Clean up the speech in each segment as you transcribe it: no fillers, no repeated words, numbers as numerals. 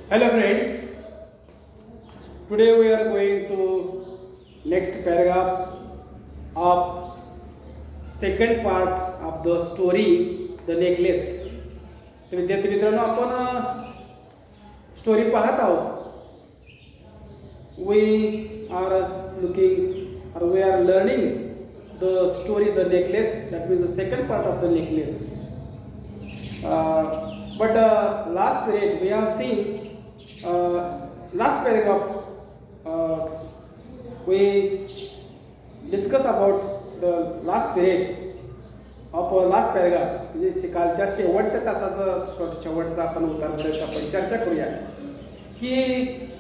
Hello friends, today we are going to next paragraph of second part of the story The Necklace. तर विद्यार्थी मित्रांनो आपण story पाहत आहोत. We are looking or we are learning the story The Necklace, that means the second part of the necklace. But last page we have seen last paragraph we discuss about the last period of last paragraph. म्हणजे कालच्या शेवटच्या तासाचा शेवटचा आपण उतार आपण चर्चा करूया की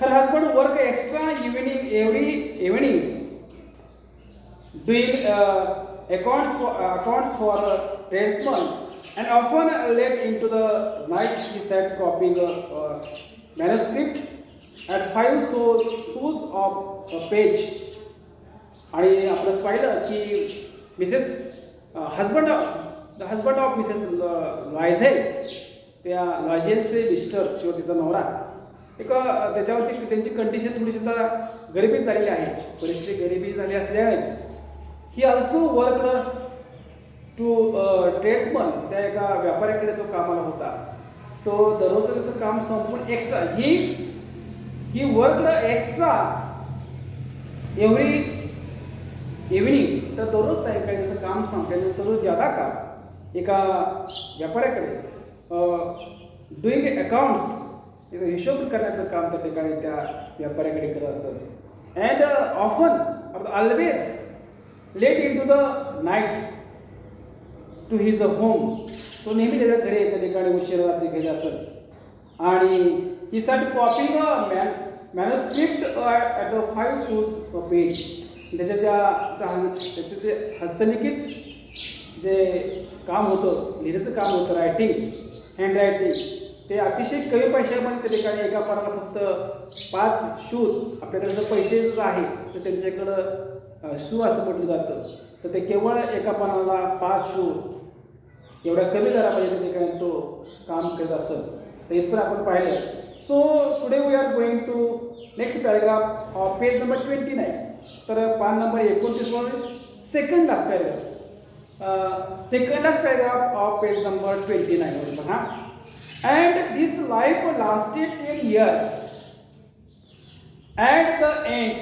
her husband work extra evening every evening doing accounts for tradesmen, and often late into the night he sat copying a manuscript at 5 sous of a page. आणि आपलं पाहिलं की Mrs husband of Mrs Loisel, त्या लॉयझेलचे mister किंवा तिचा नवरा एक त्याच्यावरती त्यांची कंडिशन थोडीशी गरिबी झालेली आहे, परिस्थिती गरिबी झाली असल्याने ही ऑल्सो वर्क टू ट्रेड्समन, त्या एका व्यापाऱ्याकडे तो कामाला होता. तो दररोजचं त्याचं काम संपून एक्स्ट्रा ही वर्क एक्स्ट्रा एव्हरी इव्हिनिंग, तर दररोज सायंकाळी त्याचं काम संपल्यानंतर रोज जादा काम एका व्यापाऱ्याकडे डुईंग अकाउंट्स, हिशोब करण्याचं काम त्या ठिकाणी त्या व्यापाऱ्याकडे करत असत. And often always late in to the night to his home, तो नेहमी त्याच्या घरी त्या ठिकाणी उशीर रात्री घरी असत. आणि ही सट कॉपिंग मॅन्युस्क्रिप्ट ॲट 5 sous पेज, त्याचे जे हस्तलिखित जे काम होतं, लिहिण्याचं काम होतं, रायटिंग, हँड रायटिंग, ते अतिशय कमी पैशामध्ये त्या ठिकाणी एका पानाला फक्त 5 शूज, आपल्याकडे जर पैसे जर आहे तर त्यांच्याकडं शू असं म्हटलं जातं, तर ते केवळ एका पानाला 5 शू एवढ्या कमी दरामध्ये त्या ठिकाणी तो काम करत असत. तर इथपर्यंत आपण पाहिलं. So today we are going to next paragraph of page number 29. तर पान नंबर 29 वर second last paragraph of page number 29 वर बघा. And this life lasted 10 years. At the end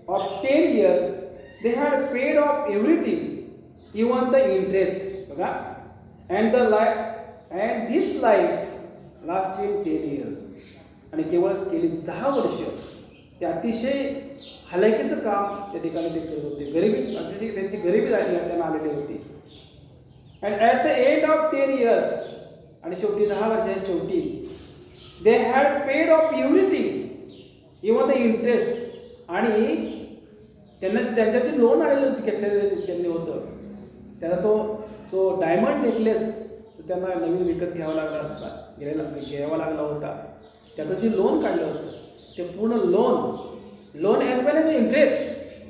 of 10 years, they had paid off everything, even the interest. बघा. And this life lasted 10 years. आणि केवळ गेली 10 वर्ष ते अतिशय हलाखीचं काम त्या ठिकाणी ते करत होते. गरिबी अतिशय त्यांची गरिबी त्यांना आलेली होती. And at the end of 10 years, आणि शेवटी 10 वर्षाच्या शेवटी they had paid of everything even the interest, आणि त्यांना त्यांच्यातील लोन आलेलं घेतलेलं त्यांनी होतं. त्याला तो जो डायमंड नेकलेस त्यांना नवीन विकत घ्यावा लागला घ्यावा लागला होता. त्याचं जे लोन काढलं होतं ते पूर्ण लोन ॲज वेल एज इंटरेस्ट,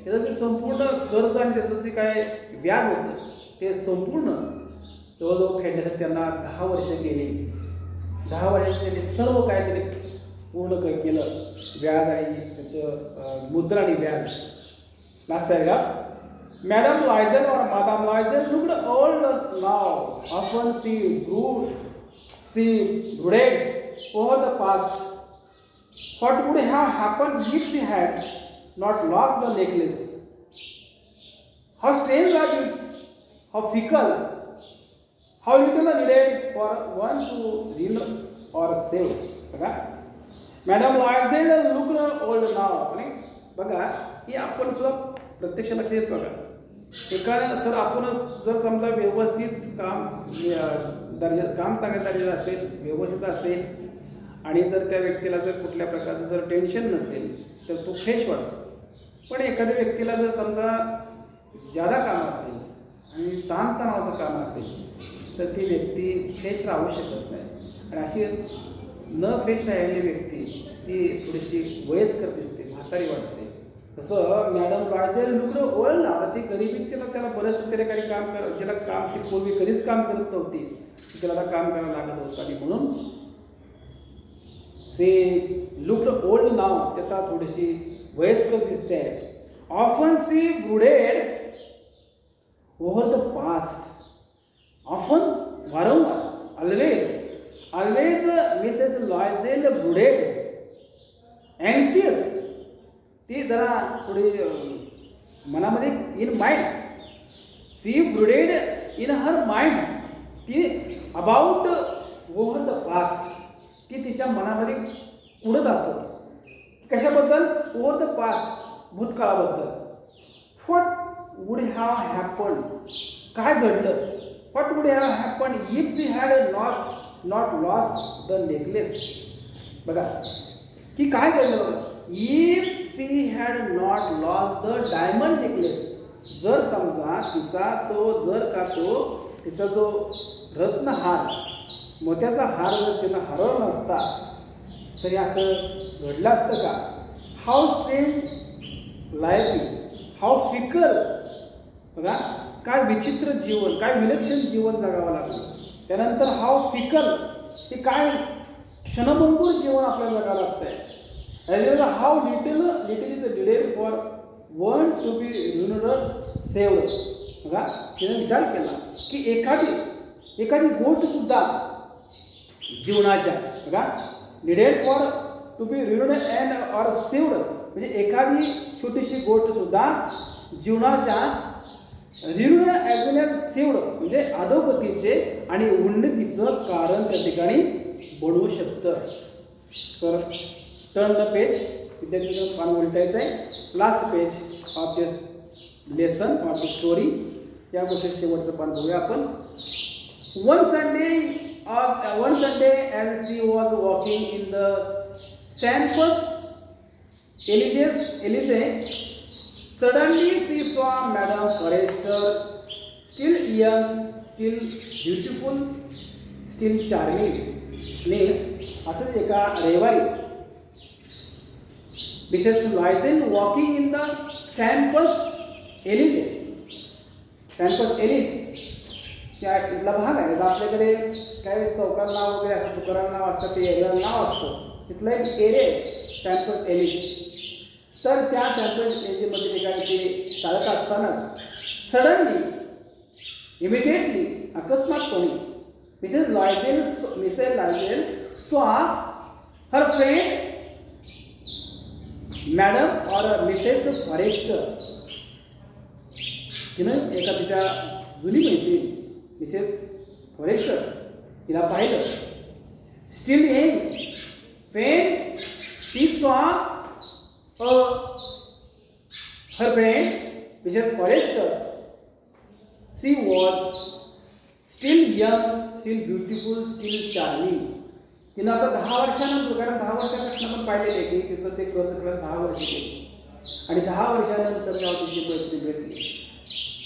त्याचं जे संपूर्ण कर्ज आणि त्याचं जे काय व्याज होतं ते संपूर्ण जवळजवळ फेडण्यासाठी त्यांना 10 वर्ष गेली. 10 वर्षात त्यांनी सर्व काय त्यांनी पूर्ण केलं, व्याज आणि त्याचं मुद्रा आणि व्याज. Last paragraph. Madam Loisel or Madame Loisel looked old now. Often she brooded over the past. What would have happened if she had not lost the necklace? How strange life is, how fickle, how little needed for one to win or save. बघा. Madame Loisel looked old now. बघा, ही आपण सुद्धा प्रत्यक्ष लक्ष देत बघा. जर आपण जर समजा व्यवस्थित काम चांगल्या दर्जाचं असेल, व्यवस्थित असेल, आणि जर त्या व्यक्तीला जर कुठल्या प्रकारचं जर टेन्शन नसेल तर तो फ्रेश वाटतो. पण एखाद्या व्यक्तीला जर समजा जादा काम असेल आणि ताणतणावाचं काम असेल तर ती व्यक्ती फ्रेश राहू शकत नाही. आणि अशी न फ्रेश राहिलेली व्यक्ती ती थोडीशी वयस्कर दिसते, म्हातारी वाटते. तसं मॅडम लॉयझेल लुकड ओल्ड, आता ती गरिबी त्याला बरंच तरी काही काम जिला काम ती पूर्वी कधीच काम करत नव्हती, तिला आता काम करायला लागत होतं आणि म्हणून से लुक्ड ओल्ड नाव, ते आता थोडीशी वयस्कर दिसते आहे. Often she brooded over the past. Often, वारंवार, always Mrs Loisel brooded anxious. ती जरा थोडी मनामध्ये in mind, she brooded in her mind, ती अबाउट ओव्हर द पास्ट, ती तिच्या मनामध्ये उडत असत. कशाबद्दल? ओव्हर द पास्ट, भूतकाळाबद्दल. व्हॉट वुड हॅव हॅपन, काय घडलं? What would have happen if she had not lost the necklace. बघा की काय घडलं, if she had not lost the diamond necklace. जर समजा तिचा जो रत्नहार, मोत्याचा हार जर तिला हरवला नसता तरी असं घडलं असतं का? How strange life is, how fickle. बघा काय विचित्र जीवन, काय विलक्षण जीवन जगावं लागलं. त्यानंतर हाऊ फिकल, ते काय क्षणभंगूर जीवन आपल्याला जगावं लागतंय. How little is डिडेड for one two be renewed saved. बघा तिने विचार केला की एखादी गोष्ट सुद्धा जीवनाच्या, बघा needed for to be renewed and or saved, म्हणजे एखादी छोटीशी गोष्ट सुद्धा जीवनाच्या renewed as well as saved, म्हणजे अधोगतीचे आणि उन्नतीचं कारण त्या ठिकाणी बनवू शकतं. सर टर्न द पेज, विद्यार्थ्यांचं पान उलटायचं आहे. Last page of this lesson of the story. या गोष्टी शेवटचं पान बघूया आपण. One Sunday as she was walking in the Champs-Élysées, suddenly she saw Madame Forrester, still young, still beautiful, still charming. ने असंच एका रविवारी Mrs Loisel walking in the Champs-Élysées, त्या इथला भाग आहे. आपल्याकडे काही चौकांना नाव वगैरे असतं, दुकानांना नाव असतं, ते एरियाला नाव असतं. तिथला एक एरिया आहे Champs-Élysées. तर त्या Champs-Élysées ठिकाणी ते चालत असतानाच सडनली, इमिजिएटली, अकस्मातपणे Mrs Loisel saw her friend madam or Mrs Forester. तिनं एका तिच्या जुनी मैत्रीण मिसेस फॉरेस्टर तिला पाहिलं. Still young, when she saw her friend Mrs. Forrester, she was still young, still beautiful, still charming. तिनं आता 10 वर्षानंतर, कारण 10 वर्षापासून आपण पाहिलेलं आहे की तिचं ते कर्ज केलं 10 वर्ष केलं, आणि 10 वर्षानंतर जेव्हा तिची मैत्री भेटली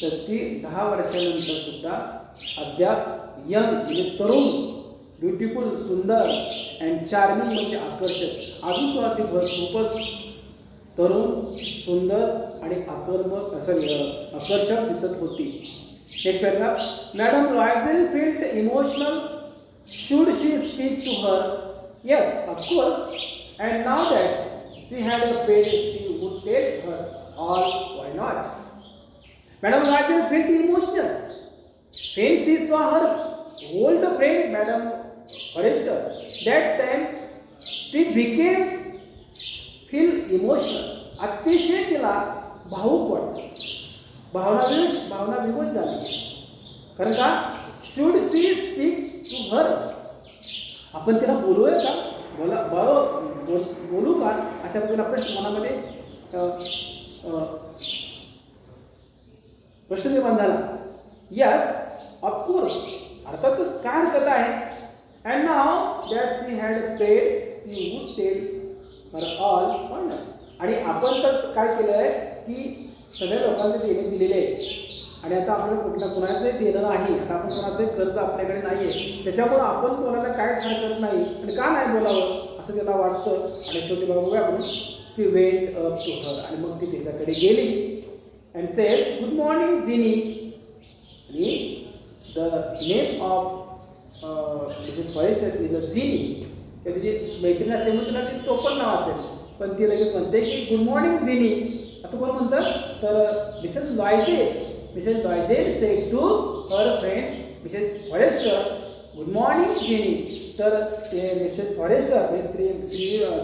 तर ती 10 वर्षानंतर सुद्धा अद्याप यंग म्हणजे तरुण, ब्युटिफुल, सुंदर, अँड चार्मिंग म्हणजे आकर्षक, अजून सुद्धा ती खूपच तरुण, सुंदर आणि आकर्षक दिसत होती. Next paragraph. Madam Loisel felt emotional. Should she speak to her? Yes, of course. And now that she had a paid she would tell her all. Why not? Madam Lodgel felt emotional when she saw her old friend Madam Forrester. That time she became feel emotional. अतिशय तिला भावूक वाटलं, भावना विवश झाली. कारण का? Should she speak to her? आपण तिला बोलूया का? बोलू का? अशा पद्धतीने आपल्या मनामध्ये प्रश्न निर्माण झाला. यस, ऑफकोर्स, अर्थातच काय हरकत आहे. And now that she had paid she would tell her all. आणि आपण तर काय केलं आहे की सगळ्या लोकांचे देणे दिलेले आहे, आणि आता आपल्याला कुणाचंही देणं नाही, आता आपण कोणाचंही कर्ज आपल्याकडे नाही आहे, त्याच्यामुळं आपण कोणाला काहीच हरकत नाही आणि का नाही बोलावं असं त्याला वाटतं. आणि शेवटी बघूया आपण. शी वेंट अप टू हर, आणि मग ती त्याच्याकडे गेली and says, good morning Zinni. And the name of Mrs Forester is a Ginny, किंवा तिची मैत्रीण असल्यामुळे तिला ते टोपण नाव असेल, पण ती लगेच म्हणते की गुड मॉर्निंग जिनी. असं कोण म्हणतं, तर Mrs Loisel said to her friend Mrs Forester good morning Ginny. तर ते मिसेस फॉरेस्टर म्हणजे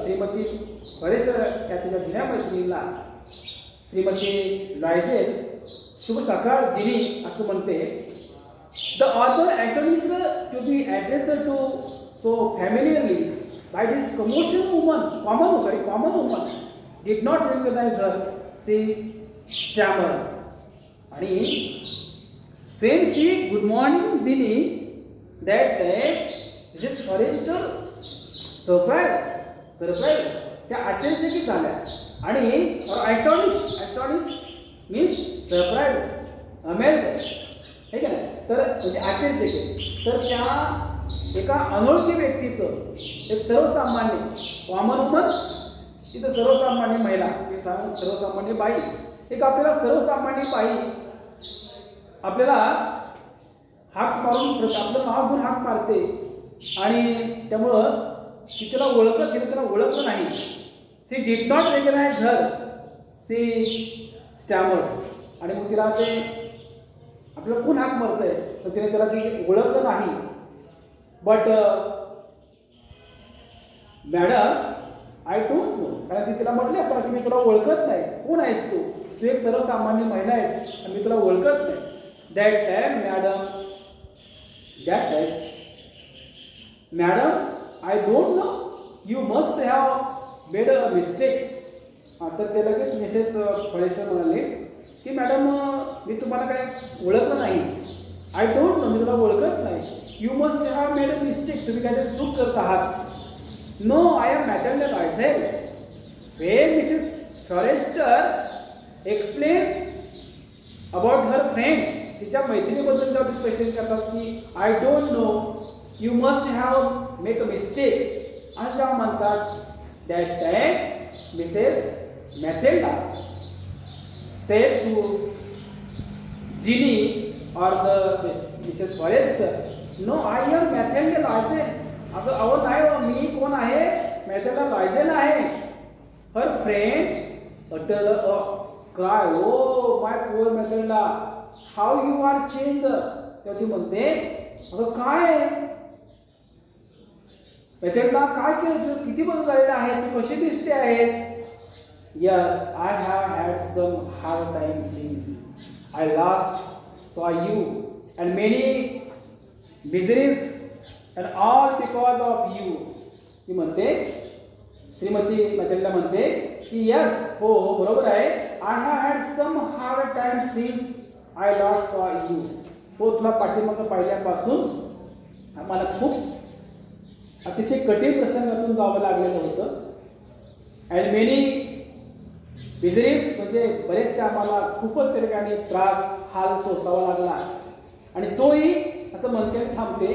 श्रीमती फॉरेस्टर या तिच्या जुन्या मैत्रिणीला श्रीमती लॉयझेल शुभ सकाळ जिनी असं म्हणते. The author acknowledged to be addressed to so familiarly by this common woman did not recognize her. She stammered. आणि when she good morning Ginny that Mrs. Forrester surprised त्या आश्चर्यचकित झाल्या. आणि astonished means surprised, amazed, ठीक आहे ना. तर म्हणजे आश्चर्यचकित. तर त्या एका अनोळखी व्यक्तीचं एक सर्वसामान्य कॉमन वुमन, तिथं सर्वसामान्य महिला, सर्वसामान्य बाई, एक आपल्याला सर्वसामान्य बाई आपल्याला हाक मारून आपलं नाव घेऊन हाक मारते. आणि त्यामुळं ती त्याला ओळखलं नाही. She did not recognise her, she stammered. आणि मग तिला ते आपल्याला कोण हाक मारतंय तर तिने त्याला ती ओळखलं नाही. But madam I don't no, कारण ती तिला म्हटली असणार की मी तुला ओळखत नाही, कोण आहेस तू एक सर्वसामान्य महिला आहेस आणि मी तुला ओळखत नाही. That time madam I don't know, you must have made a mistake. तर ते लगेच मिसेस फॉरेस्टर म्हणाले की मॅडम मी तुम्हाला काय ओळखलं नाही. आय डोंट नो, मी तुला ओळखत नाही. You must have made a mistake, तुम्ही काहीतरी चूक करत आहात. No, I am Mathilde Loisel. When Mrs Forester explain about her friend, तिच्या मैत्रिणीबद्दल जेव्हा ती स्पष्टीकरण करतात की I don't know, you must have make a mistake असं जेव्हा म्हणतात, that time Mrs Mathilde said to Ginny or the Mrs. Forrester, no, I am Mathilda Loisel. अहो नाही, मी कोण आहे, मॅथेल्डा लॉयझेल आहे. Her friend uttered a cry, oh my poor Mathilda, how you are changed. तेव्हा ती म्हणते अगं काय मॅथेल्डा, काय केलं तू, किती बदल झालेला आहे, तू कशी दिसते आहेस. Yes, I have had some hard times since I last saw you, and many miseries, and all because of you. ती म्हणते, श्रीमती मॅथेल्डा म्हणते की यस, हो बरोबर आहे. I have had some hard times since I last saw you. हो, तुला पाठीमागं पाहिल्यापासून आम्हाला खूप अतिशय कठीण प्रसंगातून जावं लागलेलं होतं. अँड मेनी मिझरीज म्हणजे बरेचसे आम्हाला खूपच त्या ठिकाणी त्रास हाल सोसावा लागला. आणि तोही असं म्हणते थांबते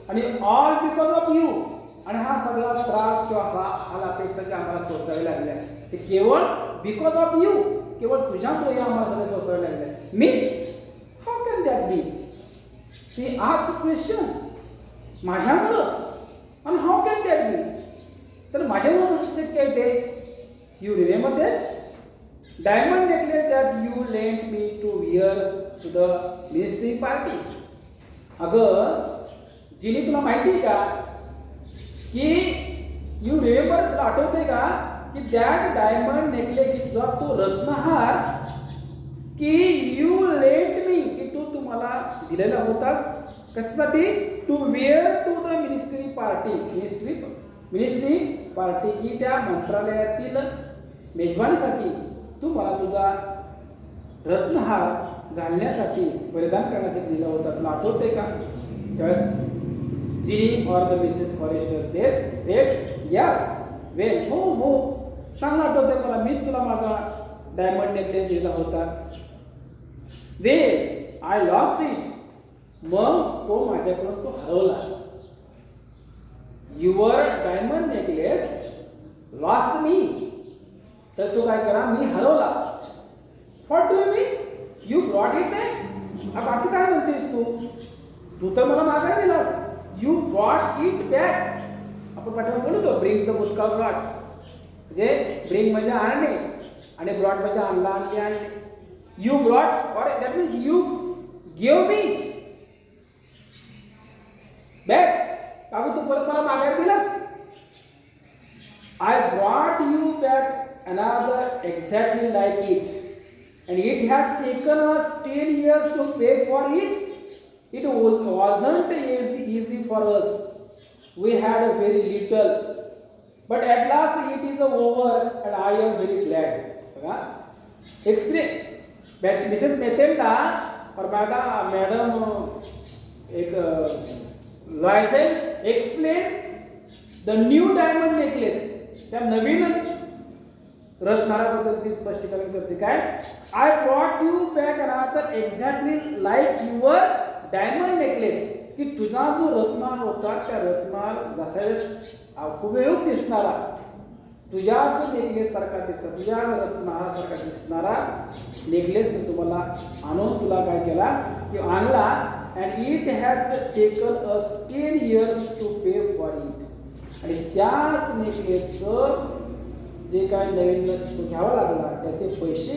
आणि ऑल बिकॉज ऑफ यू. आणि हा सगळा त्रास किंवा हाल अपेक्षा जे आम्हाला सोसावे लागल्या ते केवळ बिकॉज ऑफ यू, केवळ तुझ्यामुळे आम्हाला सगळे सोसावे लागले. मी, how can that be. She asked question, माझ्यामुळं, आणि हाऊ कॅन दॅट बी, तर माझ्यामुळं कसं शक्य आहे ते. You remember that diamond necklace that you lent me to wear to the ministry party. अगं जिनी, तुला माहिती आहे का की यू रिमेंबर, तुला आठवते का की दॅट डायमंड नेकलेस, तुझा तो रत्नहार की यू लेंट मी, की तू तुम्हाला दिलेला होतास कशासाठी, to wear to the ministry party, की त्या मंत्रालयातील मेजवानीसाठी तू मला तुझा रत्नहार घालण्यासाठी, परिधान करण्यासाठी दिला होता. तुला आठवते का. त्यावेळेस Ginny or the Mrs Forester said yes, well, हो चांगलं आठवतंय मला, मी तुला माझा डायमंड नेकलेस दिला होता. वेल, आय लॉस्ट इट, मग तो माझ्याकडून तो हरवला. Your diamond necklace lost me, तर तू काय करा, मी हरवला. What do you mean, you brought it back. असं काय म्हणतेस तू तर मला माघारी दिलास. You brought it back. आपण पाठीमागे बोलतो ब्रिंगचं भूतकाळ ब्रॉट, म्हणजे ब्रिंग म्हणजे आणणे आणि ब्रॉट म्हणजे आणला, आणले, आणले. You brought or that means you give me back. काकू तू परत मला माघार दिलास. I brought you back another exactly like it and it has taken us 10 years to pay for it. It wasn't easy for us. We had a very little, but at last it is over and I am very glad. बघा explain Mrs Mathilde or madam एक Loisel explain the new diamond necklace. त्या नवीन रत्नहाराबद्दल ती स्पष्टीकरण करते. काय? I brought you back another exactly like your diamond necklace. की तुझा जो रत्नहार होता त्या रत्नहार जसा हुबेहूब दिसणारा तुझ्याच नेकलेस सारखा दिसणार, तुझ्या रत्नहारासारखा दिसणारा नेकलेस मी तुम्हाला आणून तुला काय केला की आणला. And it has taken us 10 years to pay for it. आणि त्याच नेकलेसचं जे काय नवीन तो घ्यावा लागला त्याचे पैसे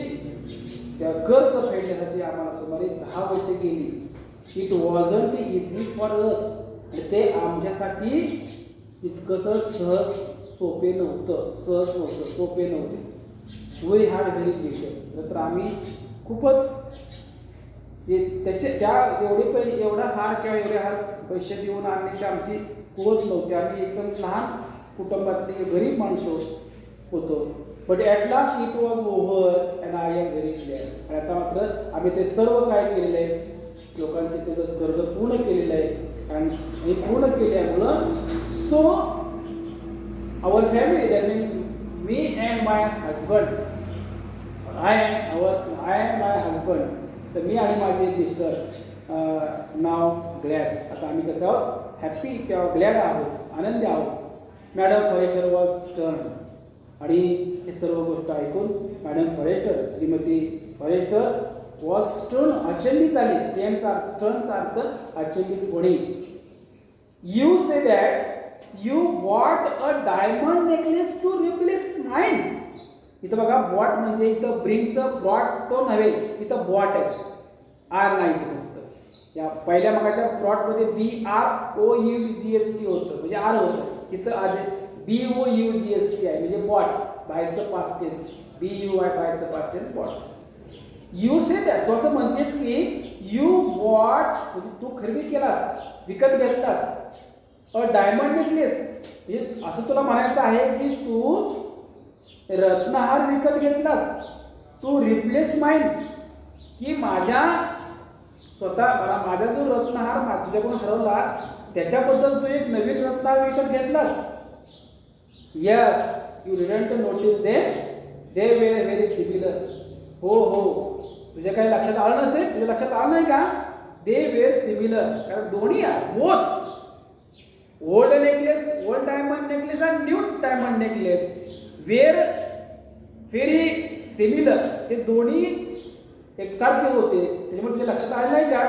त्या कर्ज फेडण्यासाठी आम्हाला सुमारे 10 वर्षे गेली. It wasn't easy for us. आणि ते आमच्यासाठी तितकंसं सोपे नव्हते. We had very little. तर आम्ही खूपच त्याचे त्या एवढा हार किंवा एवढे हार पैसे देऊन आणण्याची आमची कुवत नव्हती. आम्ही एकदम लहान कुटुंबातली गरीब माणसं होतो. But at last it was over and I am very glad. आणि आता मात्र आम्ही ते सर्व काय केलेलं आहे, लोकांचे त्याचं कर्ज पूर्ण केलेलं आहे. आणि हे पूर्ण केल्यामुळं so our family that mean me and my husband I and my husband. तर मी आणि माझे मिस्टर नाव ग्लॅड. आता आम्ही कसं आहोत हॅप्पी किंवा ग्लॅड आहोत, आनंदी आहोत. Madam Forrester was stern. आणि हे सर्व गोष्ट ऐकून मॅडम फॉरेस्टर श्रीमती फॉरेस्टर वॉज स्टर्न अचंबित झाली. स्टर्नचा अर्थ अचंबित होणे. You say that you bought a diamond necklace to replace mine. इथं बघा बॉट म्हणजे इथं ब्रिंगचं ब्रॉट तो नव्हे, इथं बॉट आहे, आर नाही फक्त. या पहिल्या मगाच्या ब्रॉटमध्ये BROUGST होतं म्हणजे आर होतं. इथं आधी BOUGST आहे म्हणजे बॉट, बायचं पास्ट टेन्स. BUI बायचं past tense bought. You say that तो असं म्हणतेस की यू बॉट म्हणजे तू खरेदी केलास, विकत घेतलास अ डायमंड नेकलेस. म्हणजे असं तुला म्हणायचं आहे की तू रत्नहार विकत घेतलास. टू रिप्लेस माइन की माझ्या माझा जो रत्नहार तुझ्याकडून हरवला त्याच्याबद्दल तू एक नवीन रत्नहार विकत घेतलास. Yes you didn't notice they were very similar. हो तुझ्या काही लक्षात आलं नसेल, तुझ्या लक्षात आलं नाही का? They were similar. कारण दोन्ही both old necklace, old diamond necklace आणि न्यू डायमंड नेकलेस वेर व्हेरी सिमिलर. ते दोन्ही एकसारखे होते. त्याच्यामुळे तुझ्या लक्षात आलं नाही का?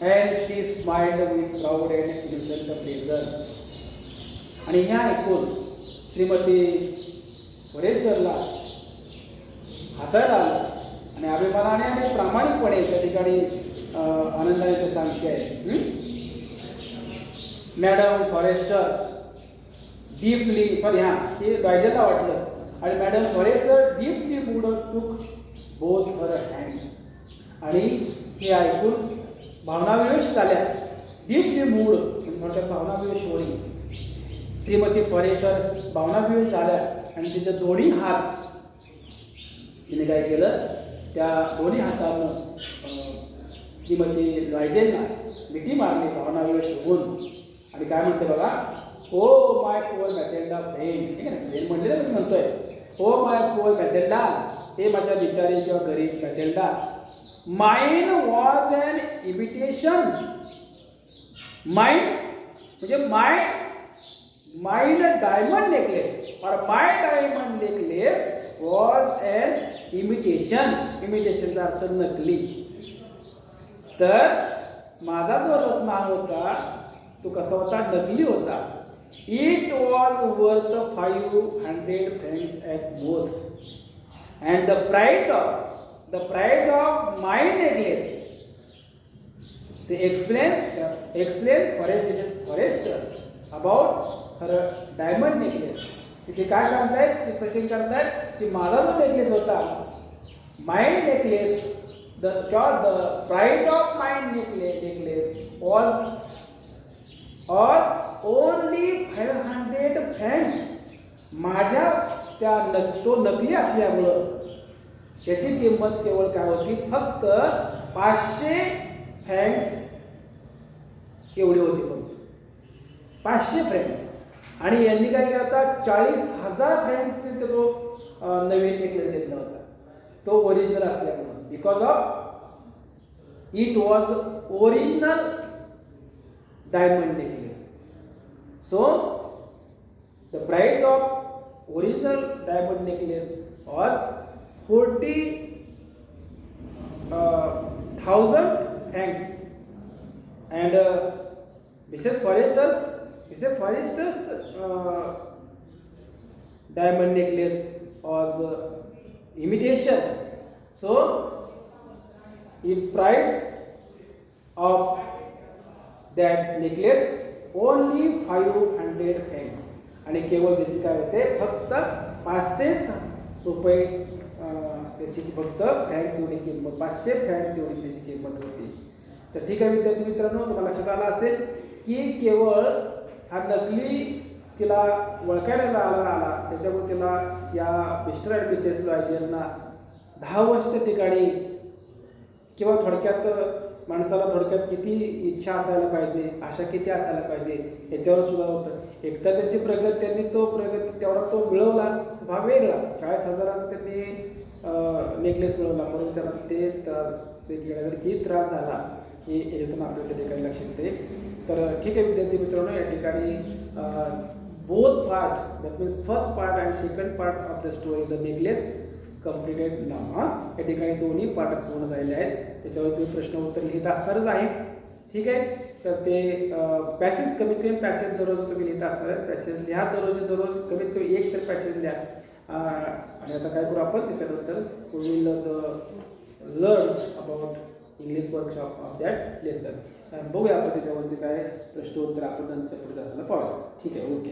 And she smiled with proud and innocent pleasure. आणि ह्या ऐकून श्रीमती फॉरेस्टरला हसायला आलं आणि अभिमानाने आणि प्रामाणिकपणे त्या ठिकाणी आनंदाने ते सांगते आहे. मॅडम फॉरेस्टर डीपली हे लॉयझेलला वाटलं. आणि मॅडम फॉरेस्टर डीपली मूड टूक बोथ हर हँड्स. आणि हे ऐकून भावनाविवेश झाल्या. डीपली मूड म्हणजे थोडक्यात भावनाविवेश होईल. श्रीमती फॉरेस्टर भावनाविवेश झाल्या आणि तिचे दोन्ही हात तिने काय केलं, त्या दोन्ही हातानं श्रीमती लॉयझेलला मिठी मारली भावनाविवेश होऊन. आणि काय म्हणते बघा, ओ माय पुअर मॅथेल्डा फ्रेंड. ठीक आहे ना, फ्रेंड म्हणलेलं मी म्हणतोय. ओ माय पुअर मॅथेल्डा, हे माझ्या बिचारी किंवा गरीब Mathilde. Mine was an imitation. Mine म्हणजे माइन डायमंड नेकलेस और my diamond necklace was an imitation. इमिटेशनचा अर्थ नकली. तर माझा जो रत्नहार होता तो कसा होता, नकली होता. It was worth 500 francs at most, and the price of my necklace. She explain Forrester about her diamond necklace. तिथे काय सांगतायत, ते स्पष्टीकरण करतायत की माझा जो नेकलेस होता, माय necklace, the price of my necklace was only 500 francs. माझ्या तो नकली असल्यामुळं त्याची किंमत केवळ काय होती, फक्त 500 फ्रँक्स एवढी होती. फक्त 500 फ्रँक्स. आणि यांनी काय केलं होता, 40,000 फ्रँक्सने तो नवीन नेकलेस घेतला होता, तो ओरिजिनल असल्यामुळं. Because of it was original diamond necklace. So the price of original diamond necklace was 40,000 francs. And Mrs. Forrester's diamond necklace was imitation. So its price of that necklace only 500 francs. आणि केवळ त्याची काय होते, फक्त 500 रुपये त्याची फक्त francs एवढी किंमत, 500 फ्रँक्स एवढी त्याची किंमत होती. तर ठीक आहे विद्यार्थी मित्रांनो, तुम्हाला लक्षात आलं असेल की केवळ हा नकली तिला ओळखायला आला, त्याच्यामुळे तिला या मिस्टर अँड मिसेस लॉयड यांना 10 वर्ष त्या ठिकाणी, किंवा थोडक्यात माणसाला थोडक्यात किती इच्छा असायला पाहिजे, आशा किती असायला पाहिजे याच्यावर सुद्धा होतं. एकदा त्यांची त्यांनी तेवढा तो मिळवला, भाग वेगळा. 40,000 त्यांनी नेकलेस मिळवला, म्हणून त्याला ते घेण्यासाठी किती त्रास झाला हे याच्यातून आपल्याला त्या ठिकाणी लक्षात येते. तर ठीक आहे विद्यार्थी मित्रांनो, या ठिकाणी both part, that means first part and second part of the story the necklace completed now. या ठिकाणी दोन्ही पार्ट पूर्ण झालेले आहेत. त्याच्यावर तुम्ही प्रश्न उत्तर लिहित असणारच आहे. ठीक आहे, तर ते पॅसेज कमीत कमी पॅसेज दररोज तुम्ही लिहित असणार आहे. पॅसेज लिहा दररोज कमीत कमी एक तर पॅसेज लिहा. आणि आता काय करू आपण, त्याच्यानंतर we will learn about English workshop of that lesson. बघूया आपण त्याच्यावरचे काय प्रश्न उत्तर आपण नंतर पुढे असताना पाहूया. ठीक आहे, ओके.